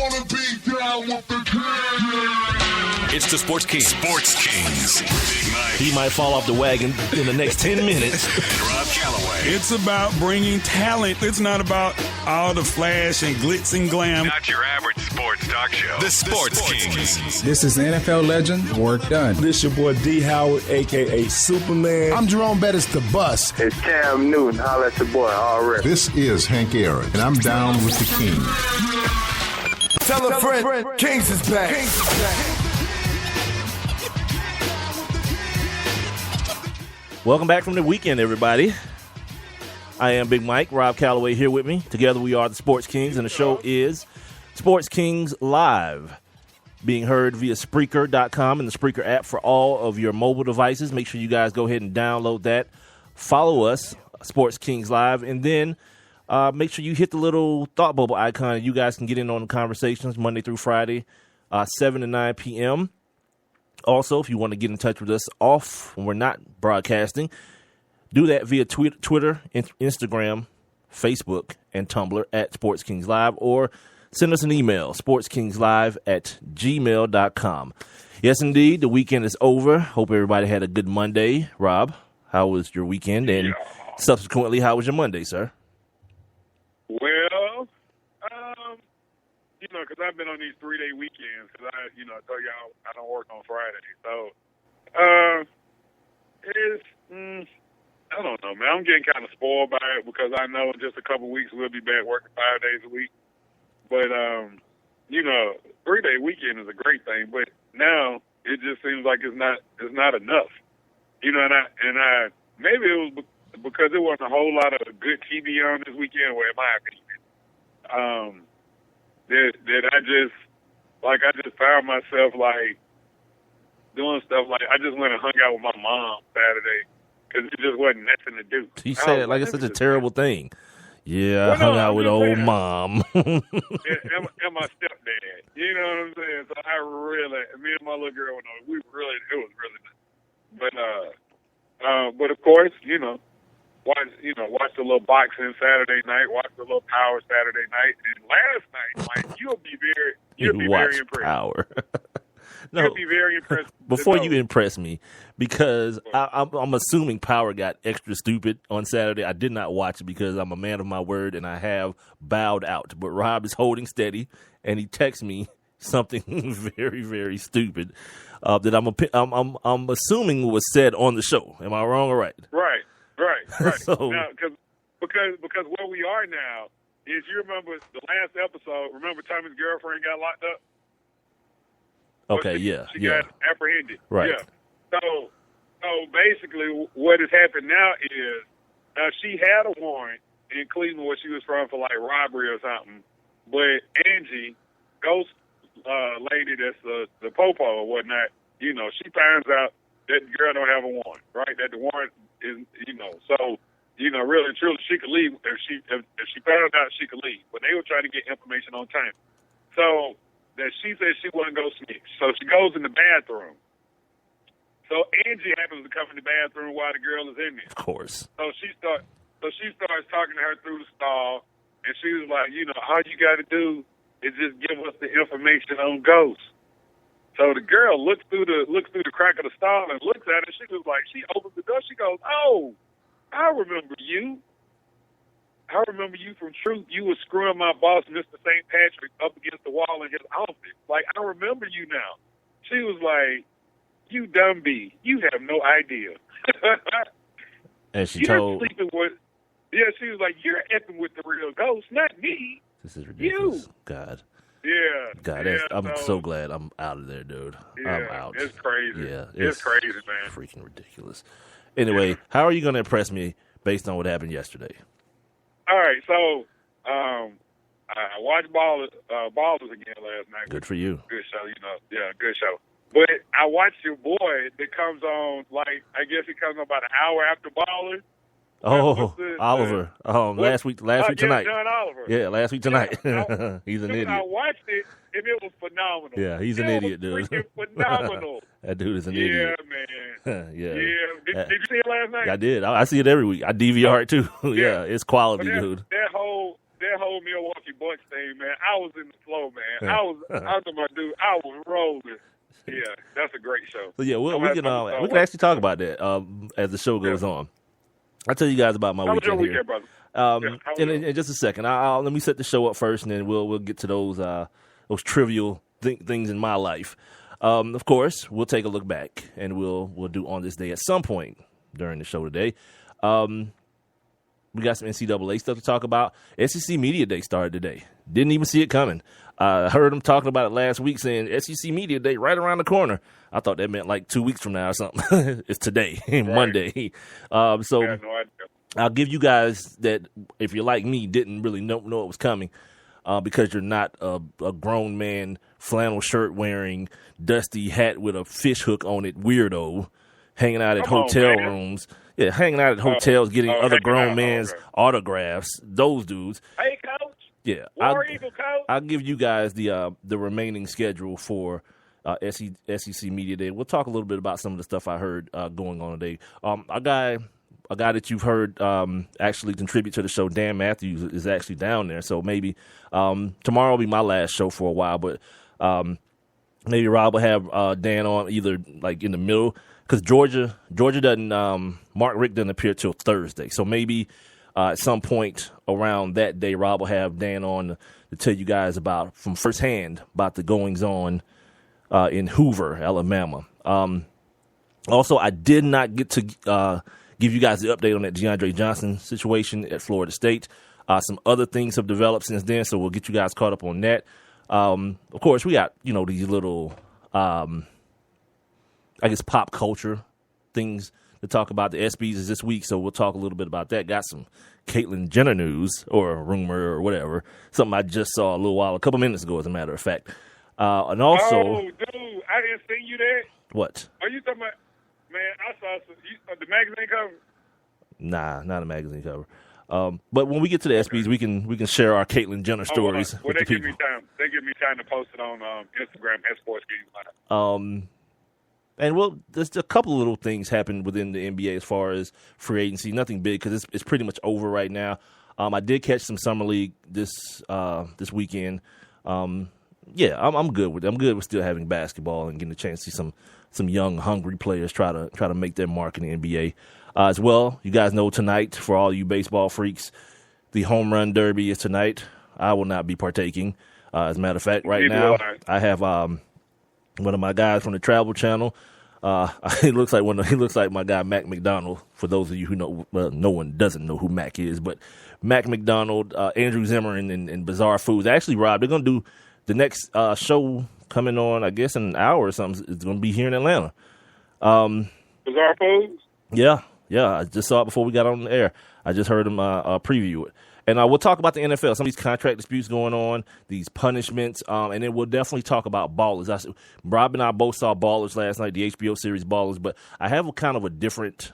wanna be down with the king. It's the Sports Kings. Sports Kings. Big Mike. He might fall off the wagon in the next 10 minutes. And Rob Calloway. It's about bringing talent. It's not about all the flash and glitz and glam. Not your average sports talk show. The Sports Kings. This is NFL legend, Work Done. This your boy D. Howard, a.k.a. Superman. I'm Jerome Bettis, the bus. It's Cam Newton. Holla at your boy, already. This is Hank Aaron, and I'm down with the King. Tell a friend, Kings is back. Welcome back from the weekend, everybody. I am Big Mike, Rob Calloway here with me. Together we are the Sports Kings, and the show is Sports Kings Live, being heard via Spreaker.com and the Spreaker app for all of your mobile devices. Make sure you guys go ahead and download that. Follow us, Sports Kings Live, and then make sure you hit the little thought bubble icon, and you guys can get in on the conversations Monday through Friday, 7 to 9 p.m., Also, if you want to get in touch with us off when we're not broadcasting, do that via Twitter, Instagram, Facebook, and Tumblr at Sports Kings Live, or send us an email, sportskingslive@gmail.com. Yes, indeed, the weekend is over. Hope everybody had a good Monday. Rob, how was your weekend? And subsequently, how was your Monday, sir? Well, because I've been on these 3-day weekends because I told y'all I don't work on Friday. So, I don't know, man. I'm getting kind of spoiled by it because I know in just a couple weeks we'll be back working 5 days a week. But, 3-day weekend is a great thing, but now it just seems like it's not enough. And I maybe it was because there wasn't a whole lot of good TV on this weekend, in my opinion. That I just found myself like doing stuff like I just went and hung out with my mom Saturday because it just wasn't nothing to do. You say it like it's such a terrible thing. Yeah, I hung out with old mom. and my stepdad. You know what I'm saying? So me and my little girl, it was really nice. But of course, watch the little boxing Saturday night, watch the little power Saturday night, and last night, Mike, you'll be very impressed. Power. No, you'll be very impressed. Before you impress me, because I'm assuming Power got extra stupid on Saturday. I did not watch it because I'm a man of my word and I have bowed out. But Rob is holding steady, and he texts me something very, very stupid that I'm assuming was said on the show. Am I wrong or right? Right. So, now, because where we are now is, you remember the last episode. Remember Tommy's girlfriend got locked up. Okay, she got apprehended. Right. Yeah. So basically, what has happened now is she had a warrant in Cleveland where she was from for like robbery or something, but Angie, ghost lady that's the popo or whatnot, she finds out that the girl don't have a warrant, right? That the warrant is, so, really and truly, she could leave if she found out she could leave. But they were trying to get information on time. So that she said she wasn't going to snitch. So she goes in the bathroom. So Angie happens to come in the bathroom while the girl is in there. Of course. So she starts talking to her through the stall, and she was like, all you got to do is just give us the information on ghosts. So the girl looks through the crack of the stall and looks at it. She was like, she opens the door. She goes, "Oh, I remember you. I remember you from Truth. You were screwing my boss, Mr. St. Patrick, up against the wall in his office. Like, I remember you now." She was like, "You dumb bee. You have no idea." And she sleeping with. Yeah, she was like, "You're effing with the real ghost, not me." This is ridiculous. You. God. Yeah. God, I'm so glad I'm out of there, dude. Yeah, I'm out. It's crazy. Yeah, it's crazy, man. Freaking ridiculous. Anyway, how are you going to impress me based on what happened yesterday? All right, so I watched Ballers again last night. Good for you. Good show, good show. But I watched your boy that comes on, like, I guess he comes on about an hour after Ballers. Oh, Oliver. Last week tonight. John Oliver. Yeah, last week tonight. Yeah, He's an idiot. I watched it, and it was phenomenal. Yeah, he's an idiot, dude. Phenomenal. That dude is an idiot. Yeah, man. Yeah. Did you see it last night? I did. I see it every week. I DVR it too. Yeah, it's quality, dude. That whole that whole Milwaukee Bucks thing, man, I was in the flow, man. I was talking about, dude, I was rolling. Yeah, that's a great show. So yeah, we can actually talk about that as the show goes on. I'll tell you guys about my weekend here. Brother? In just a second, let me set the show up first, and then we'll get to those trivial things in my life. Of course, we'll take a look back, and we'll do On This Day at some point during the show today. We got some NCAA stuff to talk about. SEC Media Day started today. Didn't even see it coming. I heard them talking about it last week, saying SEC Media Day right around the corner. I thought that meant like 2 weeks from now or something. It's today, Monday. So I'll give you guys that, if you're like me, didn't really know it was coming because you're not a grown man, flannel shirt wearing, dusty hat with a fish hook on it, weirdo, hanging out at hotel rooms. Yeah, hanging out at hotels, getting other grown men's autographs. Those dudes. Hey, Coach. Yeah, Eagle, Coach. I'll give you guys the remaining schedule for SEC Media Day. We'll talk a little bit about some of the stuff I heard going on today. A guy that you've heard actually contribute to the show, Dan Matthews, is actually down there. So maybe tomorrow will be my last show for a while, but maybe Rob will have Dan on either like in the middle. Because Georgia doesn't, Mark Richt doesn't appear till Thursday. So maybe at some point around that day, Rob will have Dan on to tell you guys from firsthand about the goings on in Hoover, Alabama. Also, I did not get to give you guys the update on that DeAndre Johnson situation at Florida State. Some other things have developed since then, so we'll get you guys caught up on that. Of course, we got, these little pop culture things to talk about. The ESPYs is this week, so we'll talk a little bit about that. Got some Caitlyn Jenner news, or a rumor, or whatever. Something I just saw a couple minutes ago, as a matter of fact. And also... Oh, dude, I didn't see you there. What? Are you talking about... Man, I saw the magazine cover. Nah, not a magazine cover. But when we get to the ESPYs, we can share our Caitlyn Jenner stories with the people. They give me time to post it on Instagram at Sports Kings Live. And there's a couple of little things happened within the NBA as far as free agency. Nothing big because it's pretty much over right now. I did catch some summer league this weekend. I'm good with it. I'm good with still having basketball and getting a chance to see some young, hungry players try to make their mark in the NBA. As well, you guys know tonight, for all you baseball freaks, the home run derby is tonight. I will not be partaking. As a matter of fact, right now I have one of my guys from the Travel Channel. He looks like my guy Mac McDonald. For those of you who know, well, no one doesn't know who Mac is, but Mac McDonald, Andrew Zimmern, and Bizarre Foods. Actually, Rob, they're gonna do the next show coming on, I guess, in an hour or something. It's gonna be here in Atlanta. Bizarre Foods. Yeah. I just saw it before we got on the air. I just heard him preview it. And we'll talk about the NFL, some of these contract disputes going on, these punishments, and then we'll definitely talk about Ballers. Rob and I both saw Ballers last night, the HBO series Ballers, but I have not a different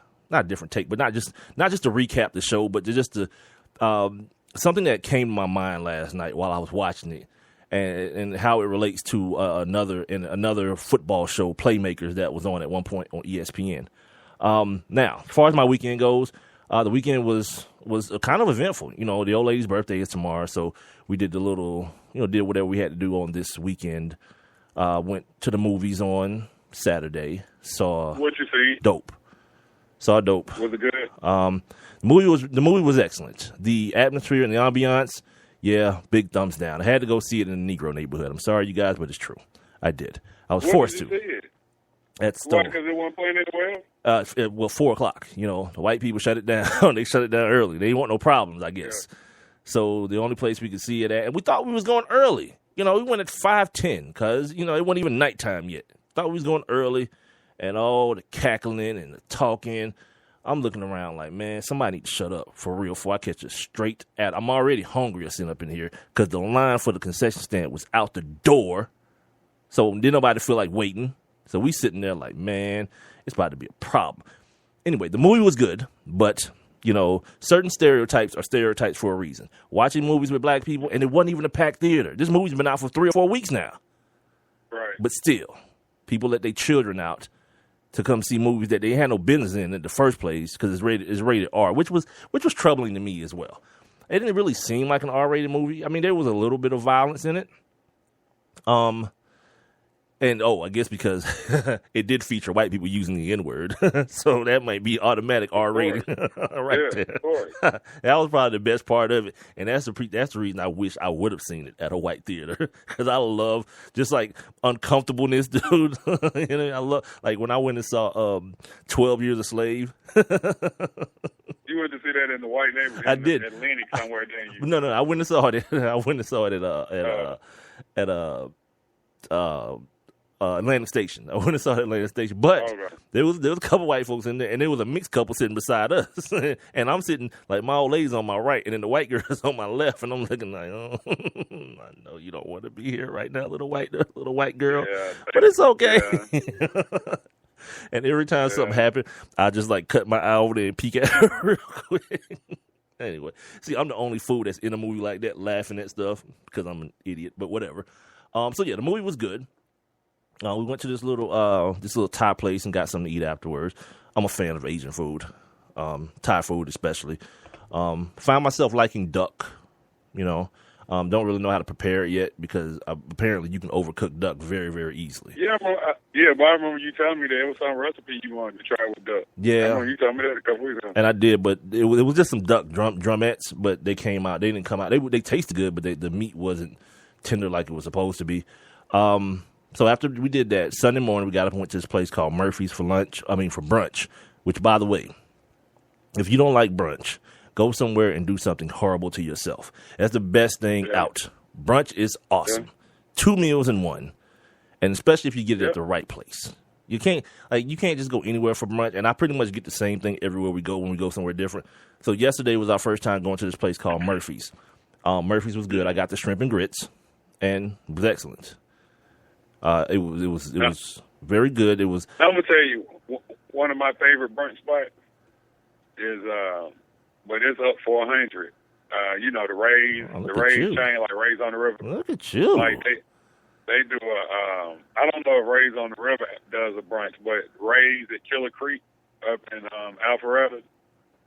take, but not just to recap the show, but just to something that came to my mind last night while I was watching it, and how it relates to another football show, Playmakers, that was on at one point on ESPN. Now, as far as my weekend goes, the weekend was kind of eventful. The old lady's birthday is tomorrow, so we did did whatever we had to do on this weekend. Went to the movies on Saturday. Saw What'd you see? Dope. Saw Dope. Was it good? The movie was excellent. The atmosphere and the ambiance, yeah, big thumbs down. I had to go see it in the Negro neighborhood. I'm sorry, you guys, but it's true. I did. I was forced to. See it? At Stone. Because it wasn't playing anywhere? 4 o'clock. The white people shut it down. They shut it down early. They didn't want no problems, I guess. Yeah. So the only place we could see it at, and we thought we was going early. We went at 5:10 because, it wasn't even nighttime yet. Thought we was going early, and all the cackling and the talking. I'm looking around like, man, somebody need to shut up for real before I catch it straight at. I'm already hungry sitting up in here because the line for the concession stand was out the door. So didn't nobody feel like waiting. So we sitting there like, man, it's about to be a problem. Anyway, the movie was good, but, certain stereotypes are stereotypes for a reason. Watching movies with black people, and it wasn't even a packed theater. This movie's been out for 3 or 4 weeks now. Right. But still, people let their children out to come see movies that they had no business in the first place because it's rated R, which was troubling to me as well. it didn't really seem like an R-rated movie. I mean, there was a little bit of violence in it. And, I guess because it did feature white people using the N-word. So that might be automatic R-rated there. That was probably the best part of it. And that's the reason I wish I would have seen it at a white theater. Because I love just, like, uncomfortableness, dude. I love, like, when I went and saw 12 Years a Slave. You went to see that in the white neighborhood? I did. Atlantic somewhere, didn't you? No, I went and saw it. I went and saw it at Atlantic Station. I went and saw it at Atlantic Station. But there was a couple white folks in there, and there was a mixed couple sitting beside us. And I'm sitting, like, my old lady's on my right, and then the white girl's on my left, and I'm looking like, I know you don't want to be here right now, little white girl. Yeah, but it's okay. Yeah. And every time something happened, I just, like, cut my eye over there and peek at her real quick. Anyway, see, I'm the only fool that's in a movie like that laughing at stuff because I'm an idiot, but whatever. So, yeah, the movie was good. We went to this little Thai place and got something to eat afterwards. I'm a fan of Asian food, Thai food especially. Found myself liking duck, Don't really know how to prepare it yet because apparently you can overcook duck very, very easily. Yeah, but I remember you telling me that it was some recipe you wanted to try with duck. Yeah. I remember you told me that a couple weeks ago. And I did, but it was just some duck drumettes, but they came out. They didn't come out. They tasted good, but the meat wasn't tender like it was supposed to be. So after we did that, Sunday morning we got up and went to this place called Murphy's for brunch, which, by the way, if you don't like brunch, go somewhere and do something horrible to yourself. That's the best thing out. Brunch is awesome. Yeah. 2 meals in one, and especially if you get it at the right place. You can't just go anywhere for brunch, and I pretty much get the same thing everywhere we go when we go somewhere different. So yesterday was our first time going to this place called Murphy's. Murphy's was good. I got the shrimp and grits, and it was excellent. It was very good. It was. I'm gonna tell you, one of my favorite brunch spots is, but it's up 400. The Rays chain, like Rays on the River. Look at you. Like they do I don't know if Rays on the River does a brunch, but Rays at Killer Creek up in Alpharetta,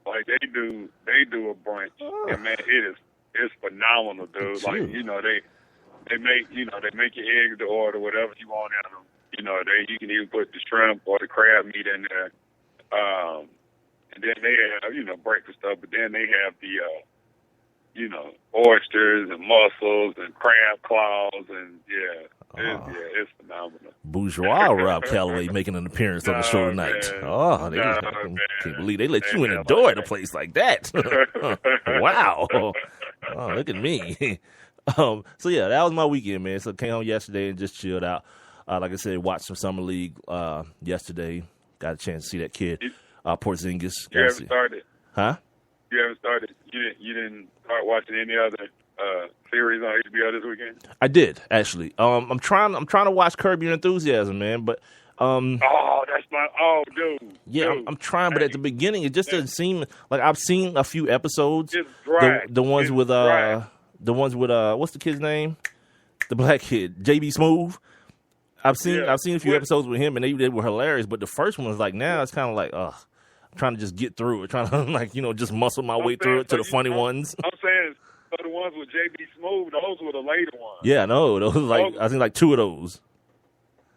like they do a brunch, and man, it's phenomenal, dude. That's like you. They make your eggs to order whatever you want in them. You can even put the shrimp or the crab meat in there. And then they have, breakfast stuff, but then they have the, oysters and mussels and crab claws and it's phenomenal. Bourgeois Rob Calloway making an appearance on the show tonight. I can't believe they let you in the door at a place like that. Wow. Oh, look at me. So yeah, that was my weekend, man. So came home yesterday and just chilled out. Like I said, watched some summer league yesterday. Got a chance to see that kid, Porzingis. You haven't started? Huh? You haven't started? You didn't start watching any other series on HBO this weekend? I did actually. I'm trying to watch Curb Your Enthusiasm, man, but. Dude. Yeah, I'm trying, but at the beginning it just doesn't seem like I've seen a few episodes. It's dry. The ones with what's the kid's name? The black kid, JB Smoove. I've seen a few episodes with him, and they were hilarious. But the first one was like, now it's kind of like, I'm trying to just get through it, trying to just muscle my way through it to the funny ones. I'm saying, so the ones with JB Smoove, those were the later ones. Yeah, no, those I think like 2 of those.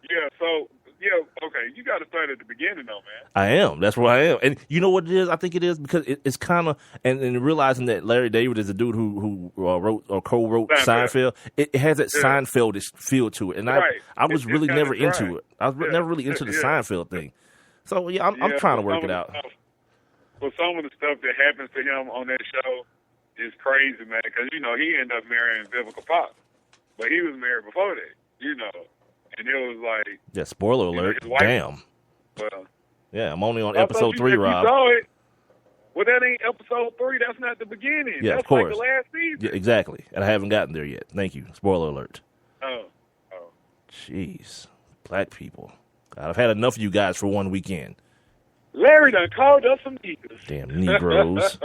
Yeah, so. Yeah, okay. You got to start at the beginning, though, man. I am. That's where I am. And you know what it is? I think it is because it's kind of and realizing that Larry David is a dude who wrote or co-wrote Seinfeld. It has that Seinfeldish feel to it, and I was really never into it. I was never really into the Seinfeld thing. So yeah, I'm trying to work it out. Well, some of the stuff that happens to him on that show is crazy, man. Because he ended up marrying Vivica Fox, but he was married before that, And it was like... Yeah, spoiler alert. Damn. Well, yeah, I'm only on episode 3, Rob. You saw it. Well, that ain't episode 3. That's not the beginning. Yeah, that's of course. Like the last season. Yeah, exactly. And I haven't gotten there yet. Thank you. Spoiler alert. Oh. Jeez. Black people. God, I've had enough of you guys for one weekend. Larry done called us some Negroes. Damn Negroes.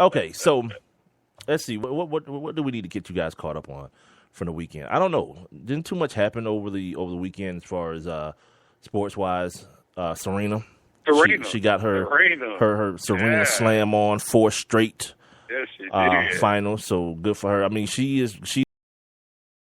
Okay, so let's see. What do we need to get you guys caught up on from the weekend? I don't know. Didn't too much happen over the weekend as far as sports wise. Serena. She got her Serena Slam on 4 straight Yes, she did. Final. So good for her. I mean, she